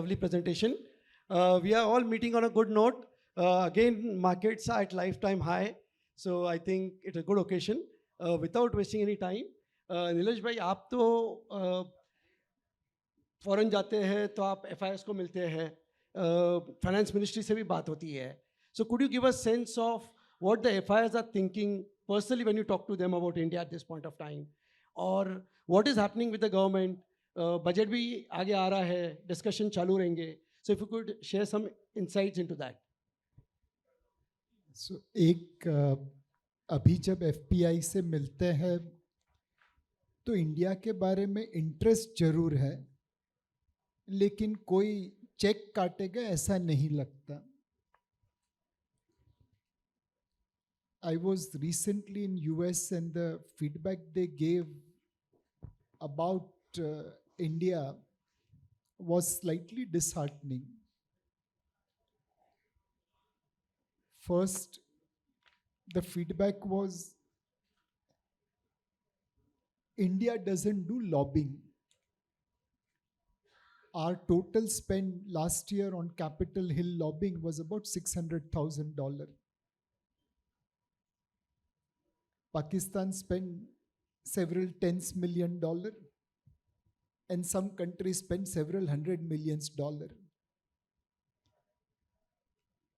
lovely presentation. We are all meeting on a good note. Again, markets are at lifetime high, so I think it's a good occasion. Without wasting any time, Nilesh भाई, आप तो foreign जाते हैं तो आप FIS को मिलते हैं, फाइनेंस मिनिस्ट्री से भी बात होती है. So could you give us sense of what the FIS are thinking personally when you talk to them about India at this point of time, or what is happening with the government? Budget भी आगे आ रहा है, discussion चालू रहेंगे. So if you could share some insights into that. So अभी जब FPI से मिलते हैं तो इंडिया के बारे में इंटरेस्ट जरूर है, लेकिन कोई चेक काटेगा ऐसा नहीं लगता. I was recently in US and the feedback they gave about India was slightly disheartening. First, the feedback was India doesn't do lobbying. Our total spend last year on Capitol Hill lobbying was about $600,000. Pakistan spent several tens million dollars, and some countries spend several $100 million.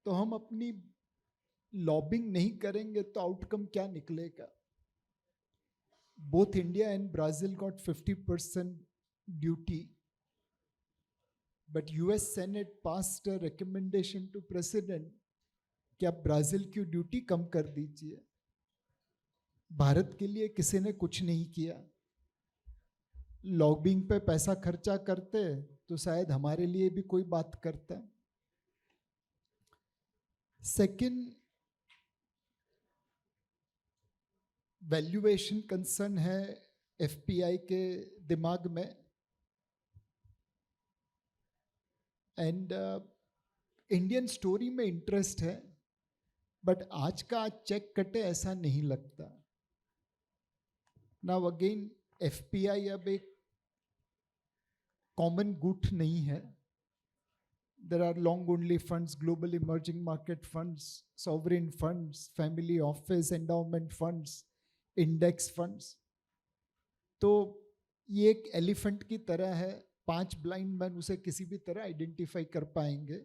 तो हम अपनी lobbying नहीं करेंगे तो outcome क्या निकलेगा? Both India and Brazil got 50% duty, but US Senate passed a recommendation to President कि आप ब्राजील की ड्यूटी कम कर दीजिए. भारत के लिए किसी ने कुछ नहीं किया. लॉबिंग पे पैसा खर्चा करते तो शायद हमारे लिए भी कोई बात करता. सेकंड, वैल्यूएशन कंसर्न है FPI के दिमाग में, एंड इंडियन स्टोरी में इंटरेस्ट है, बट आज का आज चेक कटे ऐसा नहीं लगता. नाउ अगेन FPI अब एक कॉमन गुट नहीं है. There are long only funds, global emerging market funds, sovereign funds, family office, endowment funds, index funds. तो ये एक एलिफेंट की तरह है. 5 ब्लाइंड मैन उसे किसी भी तरह आइडेंटिफाई कर पाएंगे.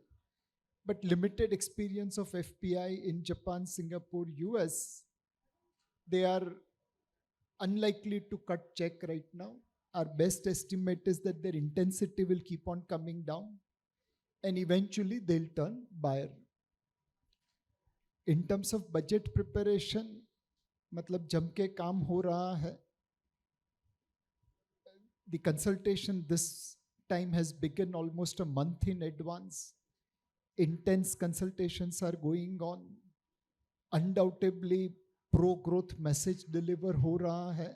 But limited experience of FPI in Japan, Singapore, US, they are unlikely to cut check right now. Our best estimate is that their intensity will keep on coming down and eventually they'll turn buyer. In terms of budget preparation, मतलब जम के काम हो रहा है. The consultation this time has begun almost a month in advance. Intense consultations are going on. Undoubtedly pro growth message deliver हो रहा है.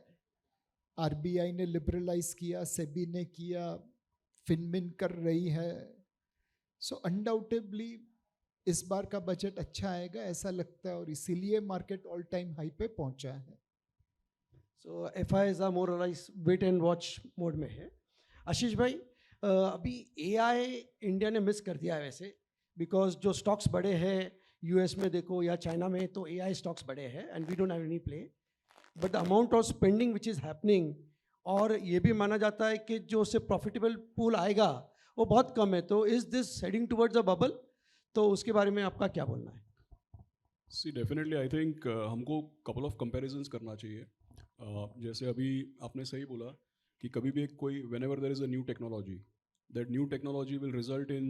RBI ने लिबरलाइज किया, सेबी ने किया, फिनमिन कर रही है. सो अनडाउटेबली इस बार का बजट अच्छा आएगा ऐसा लगता है, और इसीलिए मार्केट ऑल टाइम हाई पे पहुंचा है. So FIs are more or less wait and watch mode में है. आशीष भाई, अभी AI इंडिया ने मिस कर दिया है वैसे, बिकॉज जो स्टॉक्स बड़े हैं US में देखो या चाइना में, तो AI स्टॉक्स बड़े हैं and we don't have any play. But the amount of spending which is happening, और ये भी माना जाता है कि जो उससे प्रॉफिटेबल पूल आएगा वो बहुत कम है. तो is this heading towards a bubble? तो उसके बारे में आपका क्या बोलना है? सी डेफिनेटली आई थिंक हमको कपल ऑफ कंपैरिजंस करना चाहिए. जैसे अभी आपने सही बोला कि कभी भी कोई whenever there is a new technology, that new technology will result in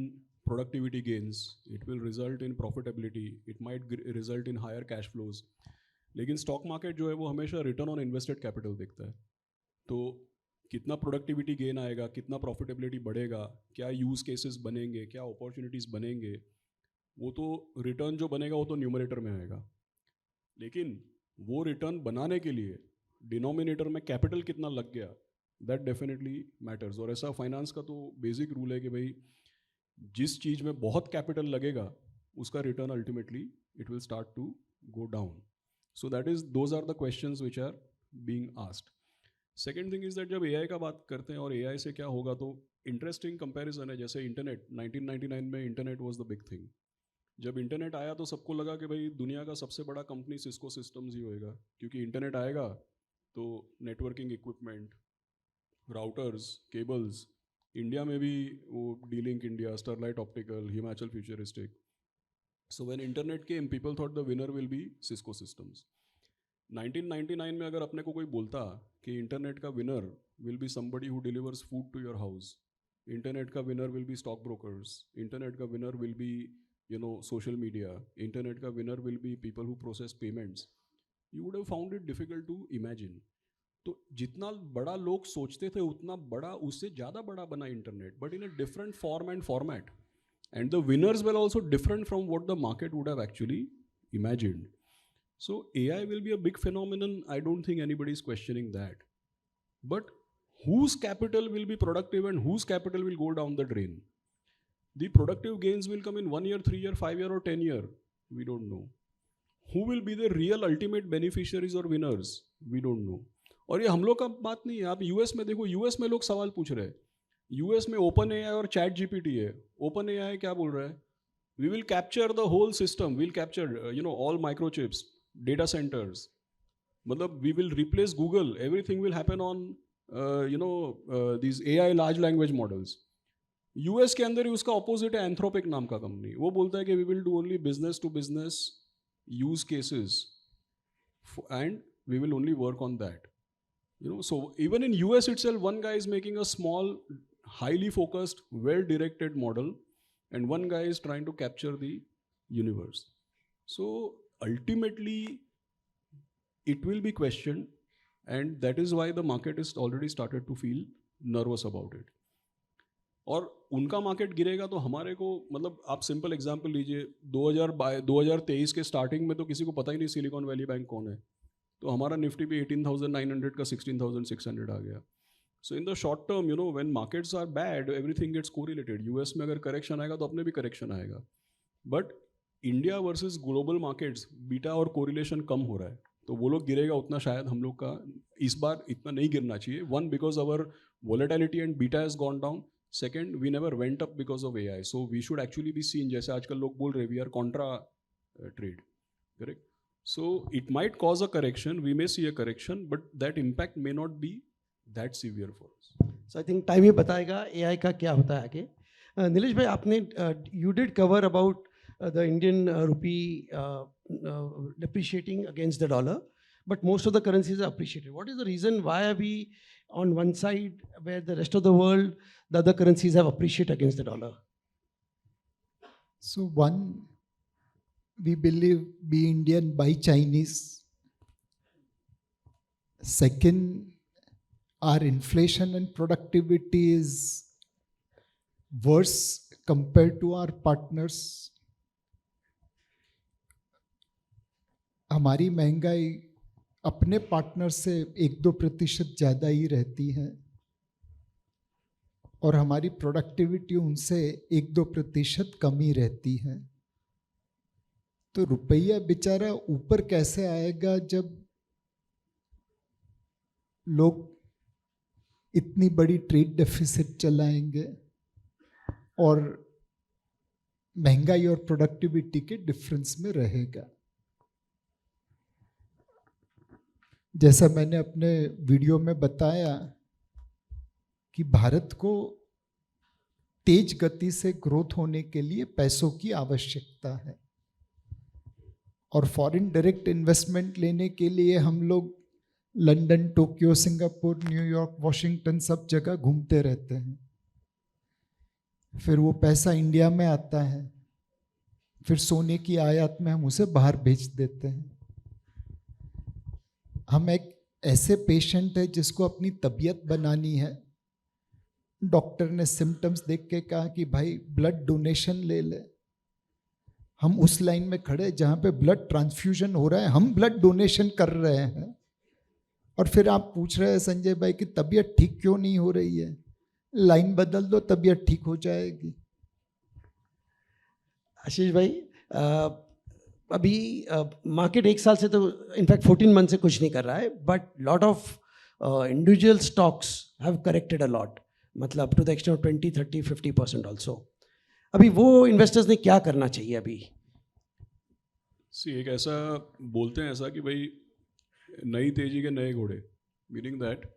productivity gains, it will result in profitability, it might result in higher cash flows. लेकिन स्टॉक मार्केट जो है वो हमेशा रिटर्न ऑन इन्वेस्टेड कैपिटल देखता है. तो कितना productivity gain आएगा, कितना प्रॉफिटेबिलिटी बढ़ेगा, क्या यूज़ केसेस बनेंगे, क्या अपॉर्चुनिटीज़ बनेंगे, वो तो रिटर्न जो बनेगा वो तो न्यूमरेटर में आएगा. लेकिन वो रिटर्न बनाने के लिए डिनोमिनेटर में कैपिटल कितना लग गया, दैट डेफिनेटली मैटर्स. और ऐसा फाइनेंस का तो बेसिक रूल है कि भाई जिस चीज़ में बहुत कैपिटल लगेगा उसका return ultimately it will start to go down. So that is, those are the questions which are being asked. Second thing is that जब एआई का बात करते हैं और एआई से क्या होगा तो इंटरेस्टिंग कंपैरिजन है जैसे इंटरनेट 1999 में internet was the big thing जब इंटरनेट आया तो सबको लगा कि भाई दुनिया का सबसे बड़ा कंपनी सिस्को सिस्टम्स ही होएगा क्योंकि इंटरनेट आएगा तो networking equipment routers cables India में भी वो D-link India Sterlite optical Himachal futuristic so when internet came people thought the winner will B Cisco systems 1999 में अगर अपने को कोई बोलता कि इंटरनेट का winner will be somebody who delivers food to your house internet का winner will be stock brokers internet का winner will be social media internet का winner will be people who process payments you would have found it difficult to imagine तो जितना बड़ा लोग सोचते थे उतना बड़ा उससे ज़्यादा बड़ा बना internet but in a different form and format and the winners will also different from what the market would have actually imagined. So AI will be a big phenomenon. I don't think anybody is questioning that. But whose capital will be productive and whose capital will go down the drain? The productive gains will come in 1 year, 3 year, 5 year or 10 year. We don't know. Who will be the real ultimate beneficiaries or winners? We don't know. और ये हम लोग का बात नहीं है आप US में देखो यूएस में लोग सवाल पूछ रहे हैं यूएस में ओपन एआई और चैट जीपीटी है ओपन एआई क्या बोल रहा है we will capture the whole system we'll capture all microchips data centers matlab we will replace google everything will happen on these ai large language models US के अंदर ही उसका opposite है Anthropic नाम का कंपनी वो बोलता है कि we will do only business to business use cases and we will only work on that so even in US itself one guy is making a small highly focused well directed model and one guy is trying to capture the universe so ultimately it will be questioned and that is why the market is already started to feel nervous about it और उनका market गिरेगा तो हमारे को मतलब आप simple example लीजिए 2023 के स्टार्टिंग में तो किसी को पता ही नहीं सिलिकॉन वैली बैंक कौन है तो हमारा निफ्टी भी 18,900 का 16,600 आ गया so in the short term when markets are bad everything gets correlated US में अगर करेक्शन आएगा तो अपने भी करेक्शन आएगा but India versus global markets beta और कोरिलेशन कम हो रहा है तो वो लोग गिरेगा उतना शायद हम लोग का इस बार इतना नहीं गिरना चाहिए one because our volatility and beta has gone down second we never went up because of AI so we should actually be seen जैसे आजकल लोग बोल रहे we are contra trade correct So it might cause a correction, we may see a correction, but that impact may not be that severe for us. So I think time ही बताएगा AI का क्या होता है आगे. नीलेश भाई आपने you did cover about the Indian rupee depreciating against the dollar, but most of the currencies are appreciated. What is the reason why are we on one side where the rest of the world, the other currencies have appreciated against the dollar? So one, we believe be Indian, buy Chinese. Second, our inflation and productivity is worse compared to our partners. हमारी महंगाई अपने partner से 1-2% ज़्यादा ही रहती है और हमारी productivity उनसे 1-2% कम ही रहती है तो रुपया बेचारा ऊपर कैसे आएगा जब लोग इतनी बड़ी ट्रेड डेफिसिट चलाएंगे और महंगाई और प्रोडक्टिविटी के डिफरेंस में रहेगा जैसा मैंने अपने वीडियो में बताया कि भारत को तेज गति से ग्रोथ होने के लिए पैसों की आवश्यकता है और फॉरेन डायरेक्ट इन्वेस्टमेंट लेने के लिए हम लोग London, Tokyo, Singapore, New York, Washington सब जगह घूमते रहते हैं फिर वो पैसा इंडिया में आता है फिर सोने की आयात में हम उसे बाहर बेच देते हैं हम एक ऐसे पेशेंट है जिसको अपनी तबीयत बनानी है डॉक्टर ने सिम्टम्स देख के कहा कि भाई ब्लड डोनेशन ले ले हम उस लाइन में खड़े जहाँ पे ब्लड ट्रांसफ्यूजन हो रहा है हम ब्लड डोनेशन कर रहे हैं और फिर आप पूछ रहे हैं संजय भाई कि तबीयत ठीक क्यों नहीं हो रही है लाइन बदल दो तबीयत ठीक हो जाएगी आशीष भाई अभी मार्केट एक साल से तो इनफैक्ट 14 मंथ से कुछ नहीं कर रहा है but lot of individual stocks have corrected a lot, मतलब to the extent of 20, 30, 50% also. अभी वो investors ने क्या करना चाहिए अभी? सी एक ऐसा बोलते हैं ऐसा कि भाई नई तेजी के नए घोड़े, मीनिंग दैट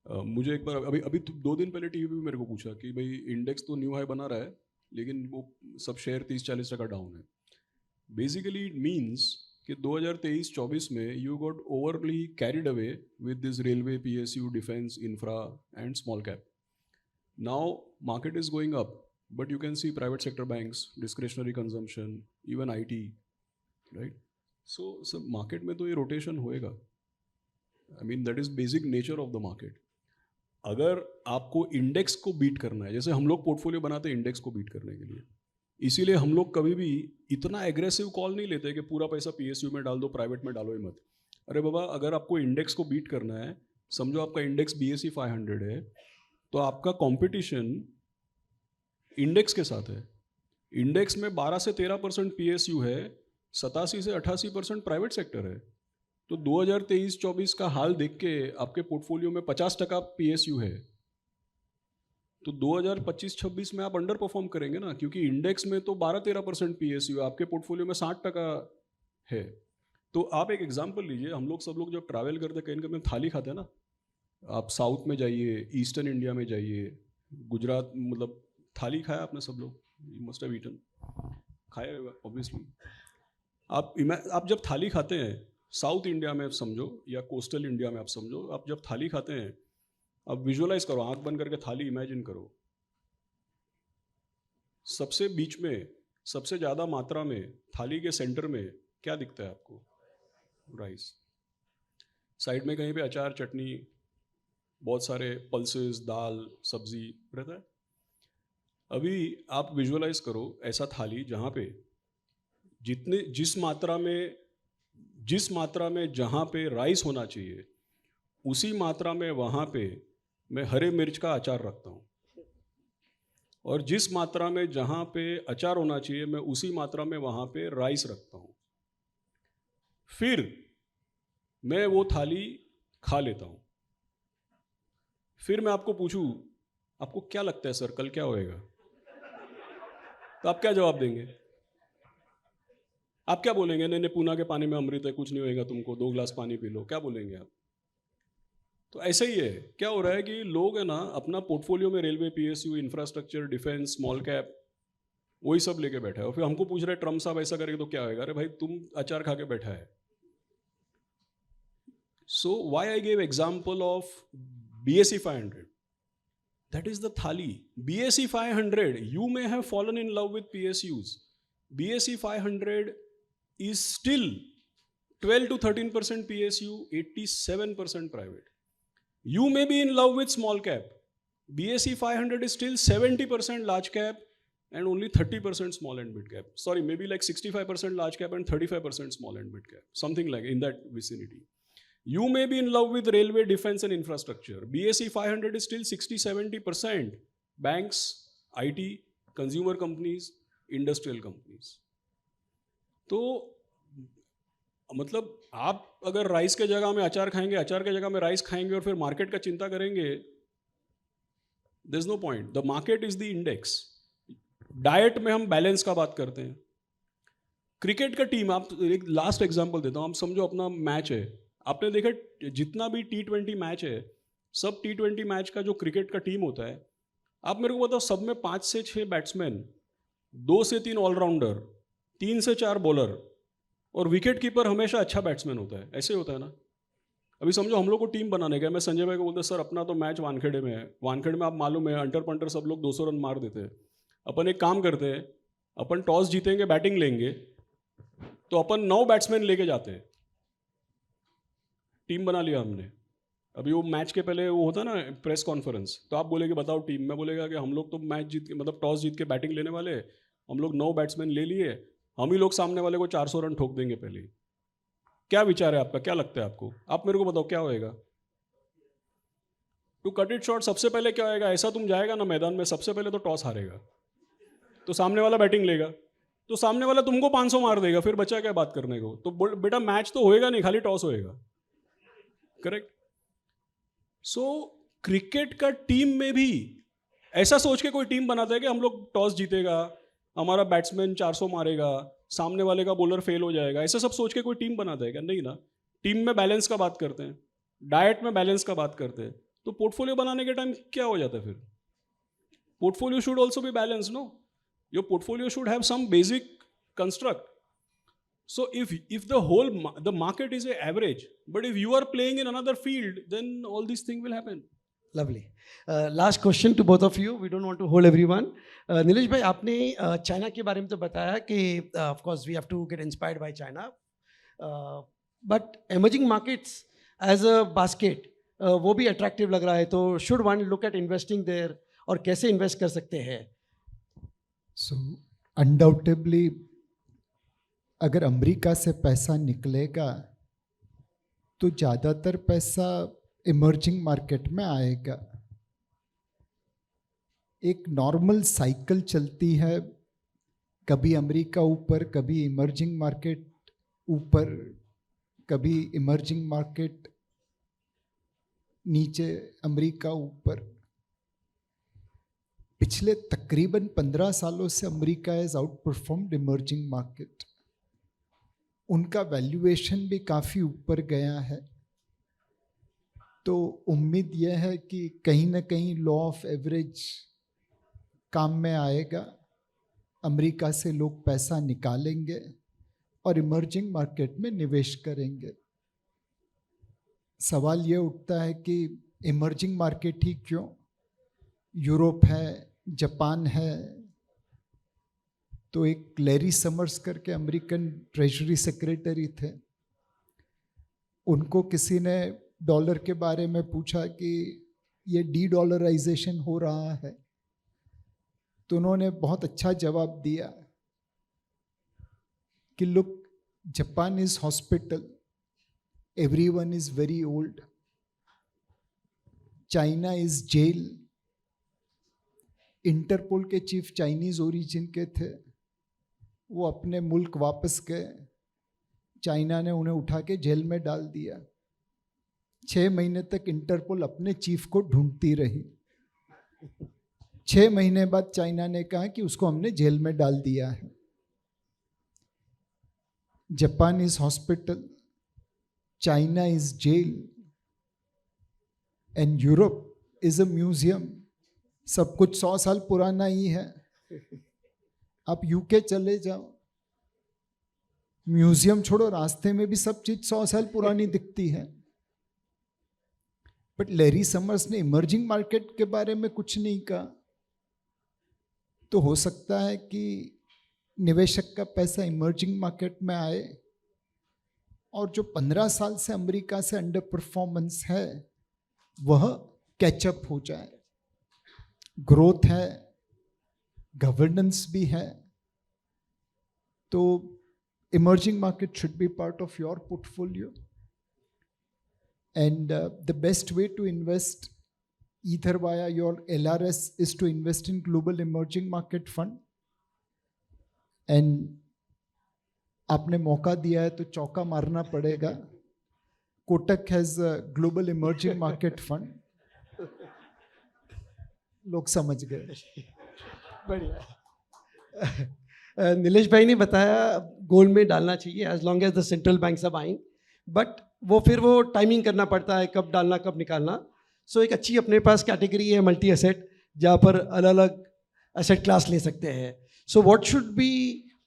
मुझे एक बार अभी अभी 2 दिन पहले टीवी पे मेरे को पूछा कि भाई इंडेक्स तो न्यू हाई बना रहा है लेकिन वो सब शेयर 30-40% डाउन है. बेसिकली इट मीन्स कि 2023-24 में you got overly carried away with this railway, PSU, defence, infra and small cap. Now market is going up but you can see private sector banks, discretionary consumption, even IT, right. So सब market में तो ये rotation होएगा. I mean that is basic nature of the market. अगर आपको index को beat करना है, जैसे हम लोग पोर्टफोलियो बनाते हैं इंडेक्स को बीट करने के लिए, इसीलिए हम लोग कभी भी इतना एग्रेसिव कॉल नहीं लेते कि पूरा पैसा PSU में डाल दो, प्राइवेट में डालो ही मत. अरे बाबा, अगर आपको इंडेक्स को बीट करना है, समझो आपका इंडेक्स BSE 500 है, तो आपका कंपटीशन इंडेक्स के साथ है. इंडेक्स में 12 से 13% PSU है, 87 से 88% प्राइवेट सेक्टर है. तो 2023-24 का हाल देख के आपके पोर्टफोलियो में 50% PSU है, तो 2025-26 में आप अंडर परफॉर्म करेंगे ना, क्योंकि इंडेक्स में तो 12-13% PSU है, आपके पोर्टफोलियो में 60% है. तो आप एक एग्जांपल लीजिए, हम लोग सब लोग जब ट्रैवल करते कहीं ना कहीं थाली खाते हैं ना, आप साउथ में जाइए, ईस्टर्न इंडिया में जाइए, गुजरात, मतलब थाली खाया आपने सब लोग, यू मस्ट हैव ईटन, खाया होगा ऑब्वियसली. आप जब थाली खाते हैं साउथ इंडिया में, आप समझो, या कोस्टल इंडिया में आप समझो, आप जब थाली खाते हैं, अब विजुअलाइज करो, आंख बंद करके थाली इमेजिन करो. सबसे बीच में, सबसे ज़्यादा मात्रा में थाली के सेंटर में क्या दिखता है आपको? राइस. साइड में कहीं पे अचार, चटनी, बहुत सारे पल्सेस, दाल, सब्जी रहता है. अभी आप विजुअलाइज करो ऐसा थाली जहाँ पे जिस मात्रा में जहाँ पे राइस होना चाहिए, उसी मात्रा में वहाँ पे मैं हरे मिर्च का अचार रखता हूँ, और जिस मात्रा में जहाँ पे अचार होना चाहिए मैं उसी मात्रा में वहाँ पे राइस रखता हूँ. फिर मैं वो थाली खा लेता हूँ. फिर मैं आपको पूछूं, आपको क्या लगता है सर कल क्या होएगा? तो आप क्या जवाब देंगे? आप क्या बोलेंगे? नहीं नहीं, पूना के पानी में अमृत है, कुछ नहीं होएगा तुमको, 2 ग्लास पानी पी लो, क्या बोलेंगे आप? तो ऐसा ही है. क्या हो रहा है कि लोग है ना अपना पोर्टफोलियो में railway, PSU, infrastructure, defence, small cap, वही सब लेके बैठा है, और फिर हमको पूछ रहे हैं ट्रम्प साहब ऐसा करेंगे तो क्या होएगा? अरे भाई, तुम अचार खा के बैठा है. So why I gave example of BSE 500. That is the thali. BSE 500, you may have fallen in love with PSUs. BSE 500 is still 12 to 13% PSU, 87% private. You may be in love with small cap. BSE 500 is still 70% large cap and only 30% small and mid cap. Sorry, maybe like 65% large cap and 35% small and mid cap. Something like in that vicinity. You may be in love with railway, defense and infrastructure. BSE 500 is still 60-70% banks, IT, consumer companies, industrial companies. तो मतलब आप अगर rice के जगह में अचार खाएंगे, अचार के जगह में राइस खाएंगे और फिर मार्केट का चिंता करेंगे, there is no point. The market is the index. Diet में हम बैलेंस का बात करते हैं. क्रिकेट का टीम, आप एक लास्ट एग्जांपल देता हूं, आप समझो अपना मैच है, आपने देखा जितना भी T20 मैच है, सब T20 मैच का जो क्रिकेट का टीम होता है, आप मेरे को बताओ, सब में 5 से 6 बैट्समैन, 2 से 3 ऑलराउंडर, 3 से 4 बॉलर, और विकेट कीपर हमेशा अच्छा बैट्समैन होता है. ऐसे होता है ना. अभी समझो हम लोग को टीम बनाने का, मैं संजय भाई को बोलते सर अपना तो मैच वानखेड़े में है, वानखेड़े में आप मालूम है अंटर पंटर सब लोग 200 रन मार देते हैं. अपन एक काम करते हैं, अपन टॉस जीतेंगे, बैटिंग लेंगे, तो अपन 9 बैट्समैन लेके जाते हैं. टीम बना लिया हमने. अभी वो मैच के पहले वो होता है ना प्रेस कॉन्फ्रेंस, तो आप बोलेगे बताओ टीम, मैं बोलेगा कि हम लोग तो मैच जीत के, मतलब टॉस जीत के बैटिंग लेने वाले, हम लोग 9 बैट्समैन ले लिए, हम ही लोग सामने वाले को 400 रन ठोक देंगे पहले. क्या विचार है आपका? क्या लगता है आपको? आप मेरे को बताओ क्या होएगा? टू कट इट शॉर्ट, सबसे पहले क्या होएगा? ऐसा तुम जाएगा ना मैदान में, सबसे पहले तो टॉस हारेगा, तो सामने वाला बैटिंग लेगा, तो सामने वाला तुमको 500 मार देगा, फिर बचा क्या बात करने को? तो बेटा मैच तो होएगा नहीं, खाली टॉस होएगा. करेक्ट. सो क्रिकेट का टीम में भी ऐसा सोच के कोई टीम बनाता है कि हम लोग टॉस जीतेगा, हमारा बैट्समैन 400 मारेगा, सामने वाले का बॉलर फेल हो जाएगा, ऐसा सब सोच के कोई टीम बनाता है क्या? नहीं ना. टीम में बैलेंस का बात करते हैं, डाइट में बैलेंस का बात करते हैं. तो पोर्टफोलियो बनाने के टाइम क्या हो जाता है फिर? Portfolio should also be balance, no? Your portfolio should have some basic construct. So if the whole the market is a average, but if you are playing in another field, then all these things will happen. Lovely. Last question to both of you. We don't want to hold everyone. Nilesh भाई, आपने China के बारे में तो बताया कि of course we have to get inspired by China, but emerging markets as a basket वो भी attractive लग रहा है, तो should one look at investing there और कैसे invest कर सकते हैं? So undoubtedly अगर अमेरिका से पैसा निकलेगा तो ज़्यादातर पैसा इमर्जिंग मार्केट में आएगा. एक नॉर्मल साइकिल चलती है, कभी अमेरिका ऊपर, कभी इमर्जिंग मार्केट ऊपर, कभी इमर्जिंग मार्केट नीचे, अमेरिका ऊपर. पिछले तकरीबन 15 सालों से America has out performed emerging market. उनका वैल्यूएशन भी काफ़ी ऊपर गया है. तो उम्मीद यह है कि कहीं ना कहीं लॉ ऑफ एवरेज काम में आएगा, अमेरिका से लोग पैसा निकालेंगे और इमर्जिंग मार्केट में निवेश करेंगे. सवाल ये उठता है कि इमर्जिंग मार्केट ही क्यों? यूरोप है, जापान है. तो एक लैरी समर्स करके अमेरिकन ट्रेजरी सेक्रेटरी थे, उनको किसी ने डॉलर के बारे में पूछा कि ये डी-डॉलराइजेशन हो रहा है, तो उन्होंने बहुत अच्छा जवाब दिया कि look, Japan is hospital, everyone is very old. China is jail. Interpol के चीफ चाइनीज ओरिजिन के थे, वो अपने मुल्क वापस गए, चाइना ने उन्हें उठा के जेल में डाल दिया. 6 महीने तक इंटरपोल अपने चीफ को ढूंढती रही. 6 महीने बाद चाइना ने कहा कि उसको हमने जेल में डाल दिया है. Japan is hospital, China is jail and Europe is a museum. सब कुछ 100 साल पुराना ही है. आप यूके चले जाओ, म्यूजियम छोड़ो, रास्ते में भी सब चीज 100 साल पुरानी दिखती है. बट लैरी समर्स ने इमर्जिंग मार्केट के बारे में कुछ नहीं कहा. तो हो सकता है कि निवेशक का पैसा इमर्जिंग मार्केट में आए और जो 15 साल से अमेरिका से अंडर परफॉर्मेंस है वह कैचअप हो जाए. ग्रोथ है, गवर्नेंस भी है. तो emerging market should be part of your portfolio. And the best way to invest either via your LRS is to invest in Global Emerging Market Fund. And आपने मौका दिया है तो चौका मारना पड़ेगा. Kotak has a Global Emerging Market Fund. लोग समझ गए. बढ़िया. नीलेश भाई ने बताया गोल्ड में डालना चाहिए as long as the central banks are buying, but वो फिर वो टाइमिंग करना पड़ता है, कब डालना कब निकालना. सो एक अच्छी अपने पास कैटेगरी है मल्टी एसेट, जहाँ पर अलग अलग एसेट क्लास ले सकते हैं. So what should be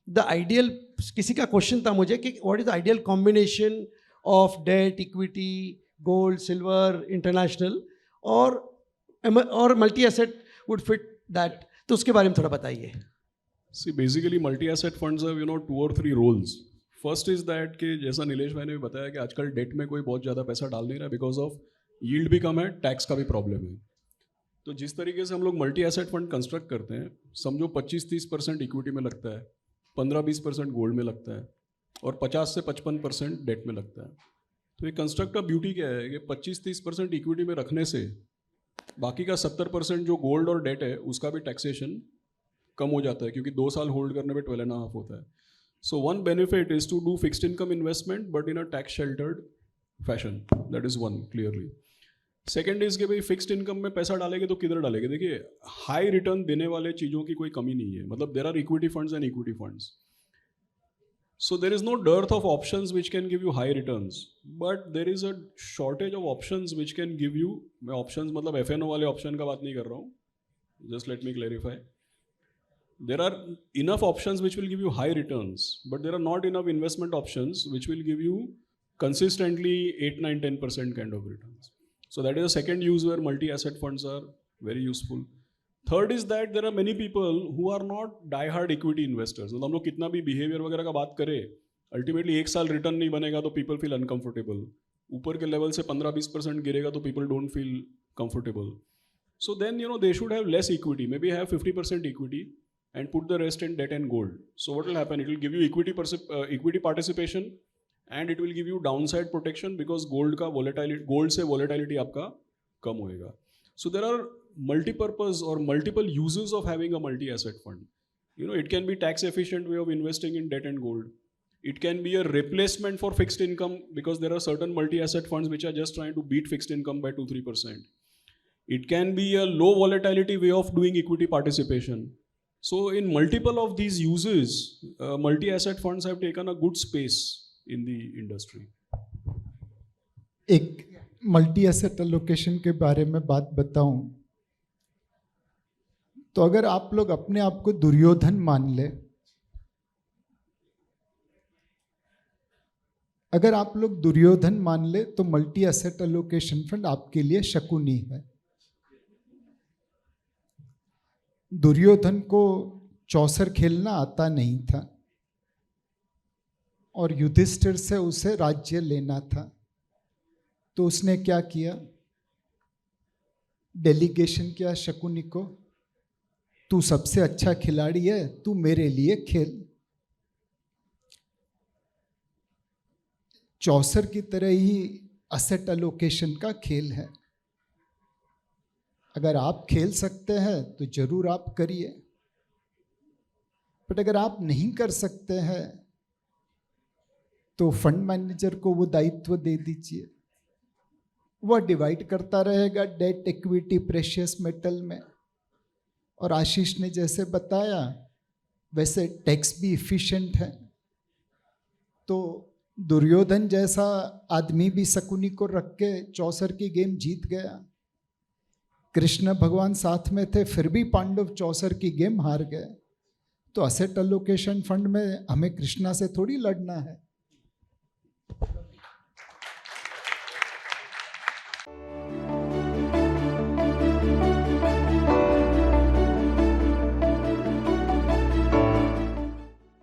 the ideal, किसी का क्वेश्चन था मुझे कि what is the ideal combination of debt, equity, gold, silver, international और multi asset would fit that. तो उसके बारे में थोड़ा बताइए. See, basically multi-asset funds have 2 or 3 roles. First is that कि जैसा नीलेश भाई ने भी बताया कि आजकल डेट में कोई बहुत ज़्यादा पैसा डाल नहीं रहा बिकॉज ऑफ यील्ड भी कम है, टैक्स का भी प्रॉब्लम है. तो जिस तरीके से हम लोग मल्टी एसेट फंड कंस्ट्रक्ट करते हैं, समझो 25-30% इक्विटी में लगता है, 15-20% गोल्ड में लगता है और 50 से 55% डेट में लगता है. तो ये कंस्ट्रक्ट का ब्यूटी क्या है कि 25-30% इक्विटी में रखने से बाकी का 70% जो गोल्ड और डेट है उसका भी टैक्सेशन कम हो जाता है, क्योंकि 2 साल होल्ड करने में 12.5 होता है. So one benefit is to do fixed income investment but in a tax sheltered fashion. That is one, clearly. Second is कि भाई फिक्स्ड इनकम में पैसा डालेंगे तो किधर डालेंगे? देखिए, हाई रिटर्न देने वाले चीज़ों की कोई कमी नहीं है. मतलब there are equity funds and equity funds. So there is no dearth of options which can give you high returns, but there is a shortage of options which can give you. मैं options मतलब FNO वाले option का बात नहीं कर रहा हूँ. Just let me clarify. There are enough options which will give you high returns, but there are not enough investment options which will give you consistently 8, 9, 10% kind of returns. So that is the second use where multi-asset funds are very useful. Third is that there are many people who are not die hard equity investors. मतलब हम लोग कितना भी behaviour वगैरह का बात करें, ultimately 1 साल रिटर्न नहीं बनेगा तो पीपल फील अनकंफर्टेबल. ऊपर के लेवल से 15-20% गिरेगा तो people don't feel comfortable. So then they should have less equity, may be have 50% equity and put the rest in debt and gold. So what will happen? It will give you equity participation, and it will give you downside protection because gold से volatility आपका कम होएगा. So there are multi-purpose or multiple uses of having a multi-asset fund. It can be tax efficient way of investing in debt and gold. It can be a replacement for fixed income because there are certain multi-asset funds which are just trying to beat fixed income by 2-3%. It can be a low volatility way of doing equity participation. So in multiple of these uses, multi-asset funds have taken a good space in the industry. एक multi asset allocation के बारे में बात बताऊं तो अगर आप लोग अपने आप को दुर्योधन मान ले, अगर आप लोग दुर्योधन मान ले तो मल्टी एसेट एलोकेशन फंड आपके लिए शकुनी है. दुर्योधन को चौसर खेलना आता नहीं था और युधिष्ठिर से उसे राज्य लेना था, तो उसने क्या किया? डेलीगेशन किया शकुनी को, तू सबसे अच्छा खिलाड़ी है, तू मेरे लिए खेल. चौसर की तरह ही एसेट एलोकेशन का खेल है. अगर आप खेल सकते हैं तो जरूर आप करिए, बट अगर आप नहीं कर सकते हैं तो फंड मैनेजर को वो दायित्व दे दीजिए. वह डिवाइड करता रहेगा डेट, इक्विटी, प्रेशियस मेटल में. और आशीष ने जैसे बताया वैसे टैक्स भी इफिशिएंट है. तो दुर्योधन जैसा आदमी भी शकुनी को रख के चौसर की गेम जीत गया. कृष्ण भगवान साथ में थे फिर भी पांडव चौसर की गेम हार गए. तो एसेट एलोकेशन फंड में हमें कृष्णा से थोड़ी लड़ना है,